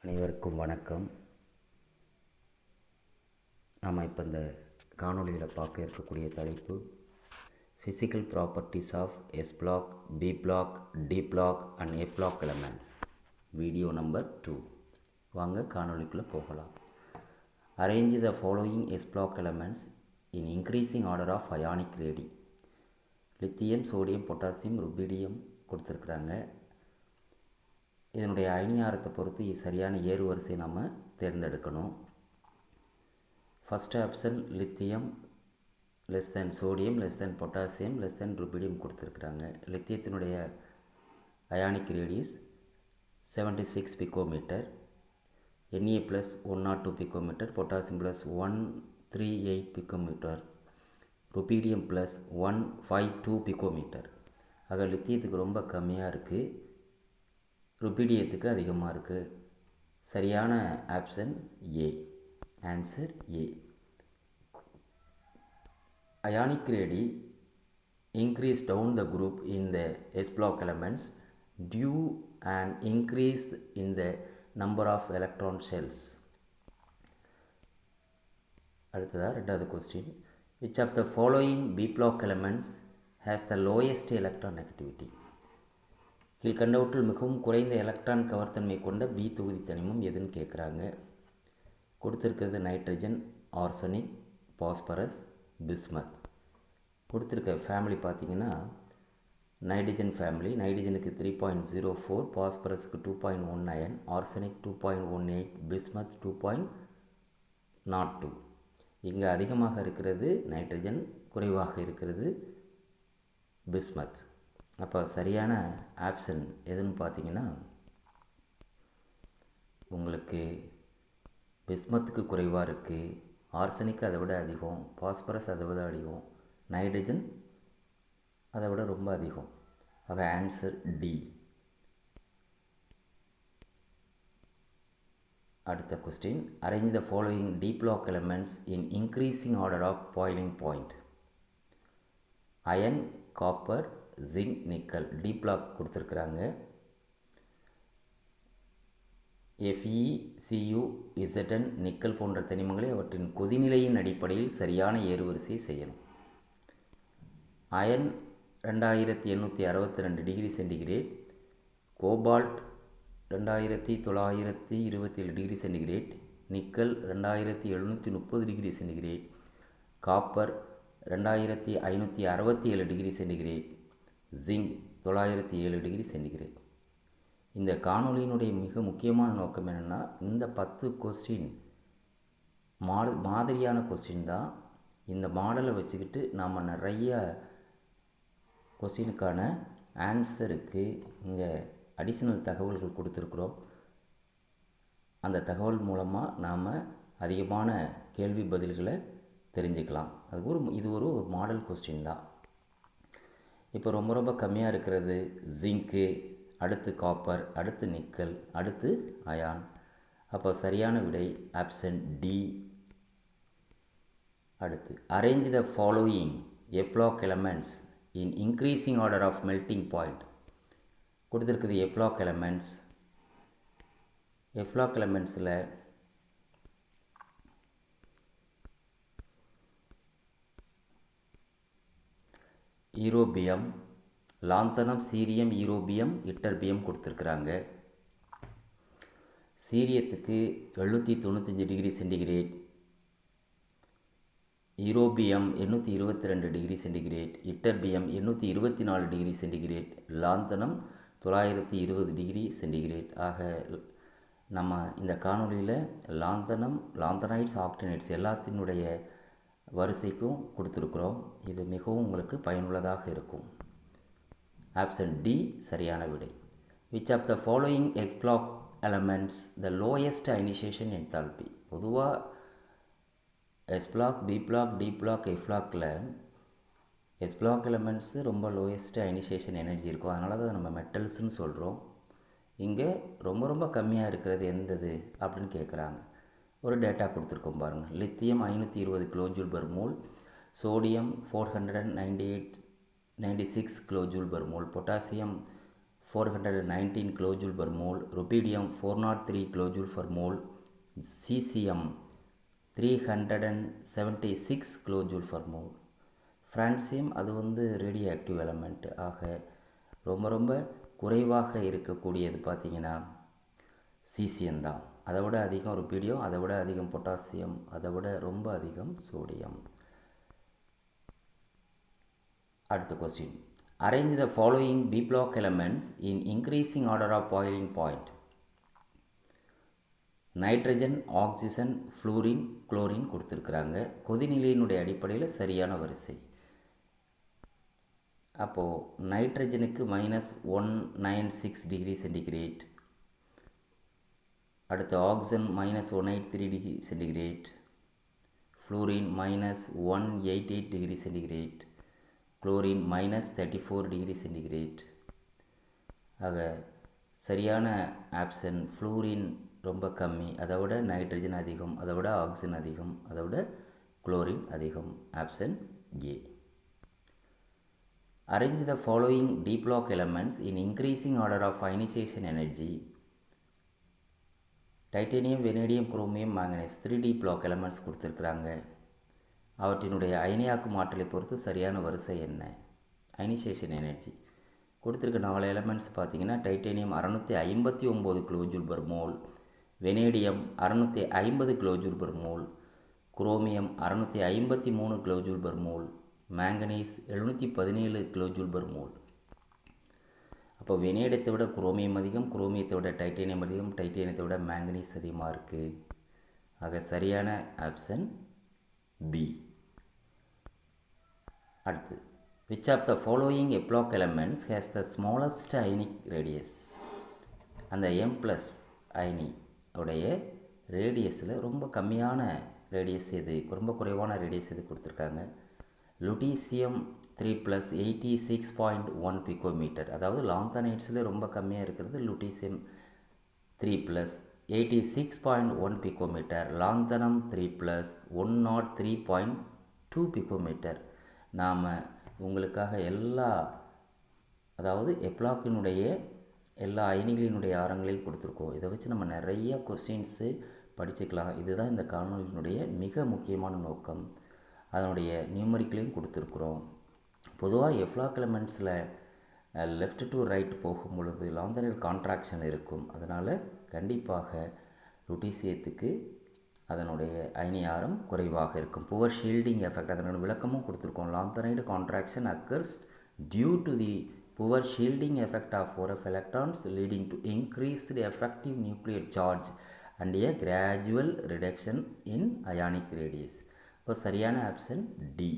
அனைவருக்கும் வணக்கம். நாம் இப்போ இந்த காணொளியில் பார்க்க இருக்கக்கூடிய தலைப்பு physical properties of S block, P block, D block and F block elements. Video number 2. வாங்க காணொளிக்குள்ளே போகலாம். Arrange the following S block elements in increasing order of ionic radii. Lithium, sodium, potassium, rubidium கொடுத்துருக்குறாங்க. இதனுடைய அயனியாரத்தை பொறுத்து சரியான ஏறு வரிசையை நம்ம தேர்ந்தெடுக்கணும். First option lithium less than sodium less than potassium less than rubidium கொடுத்துருக்குறாங்க. லித்தியத்தினுடைய ionic radius 76 picometre, Na plus 102 picometre, potassium plus 138 picometer, rubidium plus 152 picometer. ஆக லித்தியத்துக்கு ரொம்ப கம்மியாக இருக்குது, ருபீடியத்துக்கு அதிகமாக இருக்குது. சரியான option A. Answer A. Ionic radii increase down the group in the S block elements due an increase in the number of electron shells. அடுத்ததாக ரெண்டாவது question. Which of the following B block elements has the lowest electron negativity? கீழ்கண்டவற்றில் மிகவும் குறைந்த electron கவர்த்தன்மை கொண்ட B தொகுதி தனிமம் எதுன்னு கேட்குறாங்க. கொடுத்துருக்கிறது நைட்ரஜன், ஆர்சனிக், பாஸ்பரஸ், பிஸ்மத். கொடுத்துருக்க ஃபேமிலி பார்த்திங்கன்னா நைட்ரஜன் ஃபேமிலி. நைட்ரஜனுக்கு 3.04, பாஸ்பரஸுக்கு 2.19, arsenic 2.18, bismuth 2.02. இங்கே அதிகமாக இருக்கிறது நைட்ரஜன், குறைவாக இருக்கிறது பிஸ்மத். அப்போ சரியான ஆப்ஷன் எதுன்னு பார்த்தீங்கன்னா உங்களுக்கு பிஸ்மத்துக்கு குறைவாக இருக்குது, ஆர்சனிக் அதை விட அதிகம், பாஸ்பரஸ் அதை விட அதிகம், நைட்ரஜன் அதை விட ரொம்ப அதிகம். ஆக ஆன்சர் டி. அடுத்த question. Arrange the following D block elements in increasing order of boiling point. Iron, copper, zinc, nickel D block கொடுத்துருக்குறாங்க. Fe, Cu, Zn, நிக்கல் போன்ற தனிமங்களை அவற்றின் கொதிநிலையின் அடிப்படையில் சரியான ஏறுவரிசையை செய்யணும். அயன் 2862 degree centigrade, cobalt 2927 degree centigrade, nickel 2730 degree centigrade, copper 2567 degree centigrade, zinc 907 degree centigrade. இந்த காணொளியினுடைய மிக முக்கியமான நோக்கம் என்னென்னா, இந்த 10 கொஸ்டின் மாதிரியான கொஸ்டின் தான். இந்த மாடலை வச்சுக்கிட்டு நாம் நிறைய கொஸ்டினுக்கான ஆன்சருக்கு இங்கே அடிஷ்னல் தகவல்கள் கொடுத்துருக்குறோம். அந்த தகவல் மூலமாக நாம் அதிகமான கேள்வி பதில்களை தெரிஞ்சுக்கலாம். இது ஒரு மாடல் கொஸ்டின் தான். இப்போ ரொம்ப கம்மியாக இருக்கிறது ஜிங்க்கு, அடுத்து காப்பர், அடுத்து நிக்கல், அடுத்து அயான். அப்போ சரியான விடை ஆப்ஷன் டி. அடுத்து arrange the following F block elements in increasing order of melting point. கொடுத்துருக்குது F block elements. F block எலமெண்ட்ஸில் europium, lanthanum, cerium, europium, ytterbium கொடுத்துருக்குறாங்க. சீரியத்துக்கு 795 degree centigrade, europium 822 degree centigrade, ytterbium 824 degree centigrade, lanthanum 920 degree centigrade. ஆக நம்ம இந்த காணொளியில் லாந்தனைட்ஸ், actinides எல்லாத்தினுடைய வரிசைக்கும் கொடுத்துருக்குறோம். இது மிகவும் உங்களுக்கு பயனுள்ளதாக இருக்கும். ஆப்ஷன் டி சரியான விடை. Which of the following S block elements the lowest ionization enthalpy. பொதுவாக S block, P block, D block, F பிளாக்கில் எஸ் பிளாக் எலமெண்ட்ஸு ரொம்ப லோயஸ்ட் அயனைசேஷன் எனர்ஜி இருக்கும். அதனால தான் நம்ம மெட்டல்ஸ்ன்னு சொல்கிறோம். இங்கே ரொம்ப கம்மியாக இருக்கிறது எந்தது அப்படின்னு கேட்குறாங்க. ஒரு டேட்டா கொடுத்துருக்கோம் பாருங்கள். Lithium 520 kilojoule per mole, sodium 496 kilojoule per mole, potassium 419 kilojoule per mole, rubidium 403 kilojoule per mole, cesium 376 kilojoule per mole. Francium அது ரேடியோ ஆக்டிவ் எலமெண்ட். ஆக ரொம்ப ரொம்ப குறைவாக இருக்கக்கூடியது பார்த்திங்கன்னா சீசியம் தான். அதை விட அதிகம் ருபீடியம், அதை விட அதிகம் பொட்டாசியம், அதை விட ரொம்ப அதிகம் சோடியம். அடுத்த question, arrange the following P block elements in increasing order of boiling point. Nitrogen, oxygen, fluorine, chlorine கொடுத்துருக்குறாங்க. கொதிநிலையினுடைய அடிப்படையில் சரியான வரிசை. அப்போது நைட்ரஜனுக்கு -196 டிகிரி சென்டிகிரேட், அடுத்து oxygen -183 degree centigrade, fluorine -188 degree centigrade, chlorine -34 degree centigrade. ஆக சரியான ஆப்ஷன் ஃப்ளூரின் ரொம்ப கம்மி, அதை விட நைட்ரஜன் அதிகம், அதை விட ஆக்சிஜன் அதிகம், அதை விட குளோரின் அதிகம். Option A. Arrange the following D block elements in increasing order of ionisation energy. Titanium, vanadium, chromium, manganese 3D block elements கொடுத்துருக்குறாங்க. அவற்றினுடைய அயனியாக்கும் ஆற்றலை பொறுத்து சரியான வரிசை என்ன? அயனைசேஷன் எனர்ஜி கொடுத்துருக்க 4 எலமெண்ட்ஸ் பார்த்திங்கன்னா titanium 659 kilojoule per mole, vanadium 650 kilojoule per mole, chromium 653 kilojoule per mole, manganese 717 kilojoule per mole. அப்போ வெனேடியத்தை விட குரோமியம் அதிகம், குரோமியத்தை விட டைட்டேனியம் அதிகம், டைட்டேனியத்தை விட மேங்கனீஸ் அதிகமாக இருக்குது. ஆக சரியான ஆப்ஷன் பி. அடுத்து, which of the following F block elements has the smallest ionic radius. அந்த M+ அயனி உடைய ரேடியஸில் ரொம்ப கம்மியான ரேடியஸ் எது, ரொம்ப குறைவான ரேடியஸ் எது கொடுத்துருக்காங்க. Lutetium 3+ 86.1 picometre. அதாவது லாந்தனைட்ஸில் ரொம்ப கம்மியாக இருக்கிறது லுட்டீசியம் 3+ 86.1 பிகோமீட்டர், லாந்தனம் 3+ 103.2 பிகோமீட்டர். நாம் உங்களுக்காக அதாவது எப்ளாக்கினுடைய எல்லா அயனிகளினுடைய ஆரங்களையும் கொடுத்துருக்கோம். இதை வச்சு நம்ம நிறைய கொஸ்டின்ஸு படிச்சுக்கலாம். இதுதான் இந்த காணொலியினுடைய மிக முக்கியமான நோக்கம். அதனுடைய நியூமரிக்கலையும் கொடுத்துருக்குறோம். பொதுவாக எப்ளாக் எலமெண்ட்ஸில் லெஃப்ட் டு ரைட் போகும் பொழுது லாந்தனைட் கான்ட்ராக்ஷன் இருக்கும். அதனால் கண்டிப்பாக லுட்டீசியத்துக்கு அதனுடைய அயனி ஆரம் குறைவாக இருக்கும். புவர் ஷீல்டிங் எஃபெக்ட் அதனோட விளக்கமும் கொடுத்துருக்கோம். Lanthanide contraction occurs due to the poor shielding effect of 4f electrons leading to increased effective nuclear charge and a gradual reduction in ionic radius. இப்போ சரியான option D.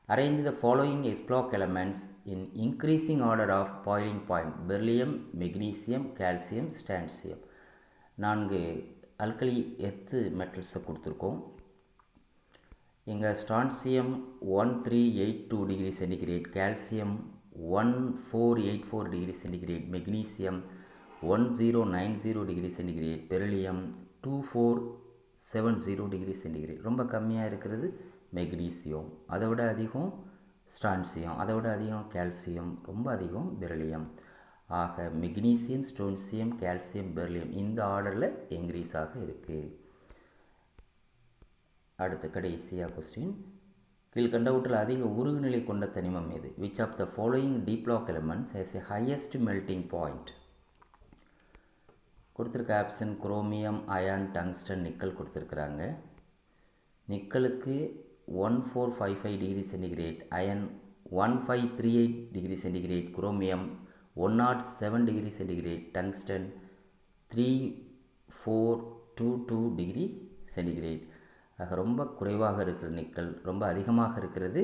Arrange the following F block elements in increasing order of boiling point. Beryllium, magnesium, calcium, strontium. 4 alkali earth மெட்டல்ஸை கொடுத்துருக்கோம். எங்கள் strontium 1382 degree centigrade, calcium 1484 degree centigrade, magnesium 1090 degree centigrade, beryllium 2470 degree centigrade. ரொம்ப கம்மியாக இருக்கிறது magnesium, அதை விட அதிகம் strontium, அதை விட அதிகம் கால்சியம், ரொம்ப அதிகம் பெரிலியம். ஆக மெக்னீசியம், ஸ்டோன்சியம், கால்சியம், பெரிலியம் இந்த ஆர்டரில் இன்க்ரீஸாக இருக்குது. அடுத்த கடைசியாக கொஸ்டின், கீழ்கண்டவற்றில் அதிக உருகுநிலை கொண்ட தனிமம் எது? Which of the following D block elements has a highest melting point? கொடுத்துருக்க option chromium, iron, tungsten, nickel கொடுத்துருக்குறாங்க. நிக்கலுக்கு 1455 degree centigrade, iron 1538 degree centigrade, chromium 107 degree centigrade, tungsten 3422 degree centigrade. ஆக ரொம்ப குறைவாக இருக்கிற நிக்கல், ரொம்ப அதிகமாக இருக்கிறது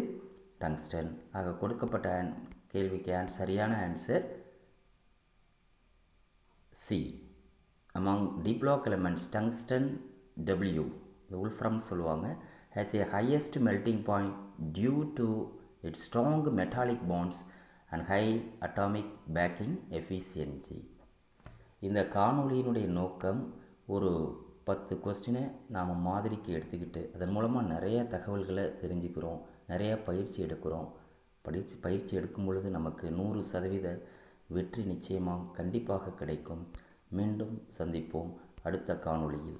டங்ஸ்டன். ஆக கொடுக்கப்பட்ட கேள்விக்கு சரியான answer C. among d block elements tungsten W, the wolfram சொல்லுவாங்க, has a highest melting point due to its strong metallic bonds and high atomic backing efficiency. இந்த காணொளியினுடைய நோக்கம் ஒரு 10 கொஸ்டினை நாம் மாதிரிக்கு எடுத்துக்கிட்டு அதன் மூலமாக நிறைய தகவல்களை தெரிஞ்சுக்கிறோம், நிறைய பயிற்சி எடுக்கிறோம். பயிற்சி எடுக்கும் பொழுது நமக்கு 100% வெற்றி நிச்சயமாக கண்டிப்பாக கிடைக்கும். மீண்டும் சந்திப்போம் அடுத்த காணொளியில்.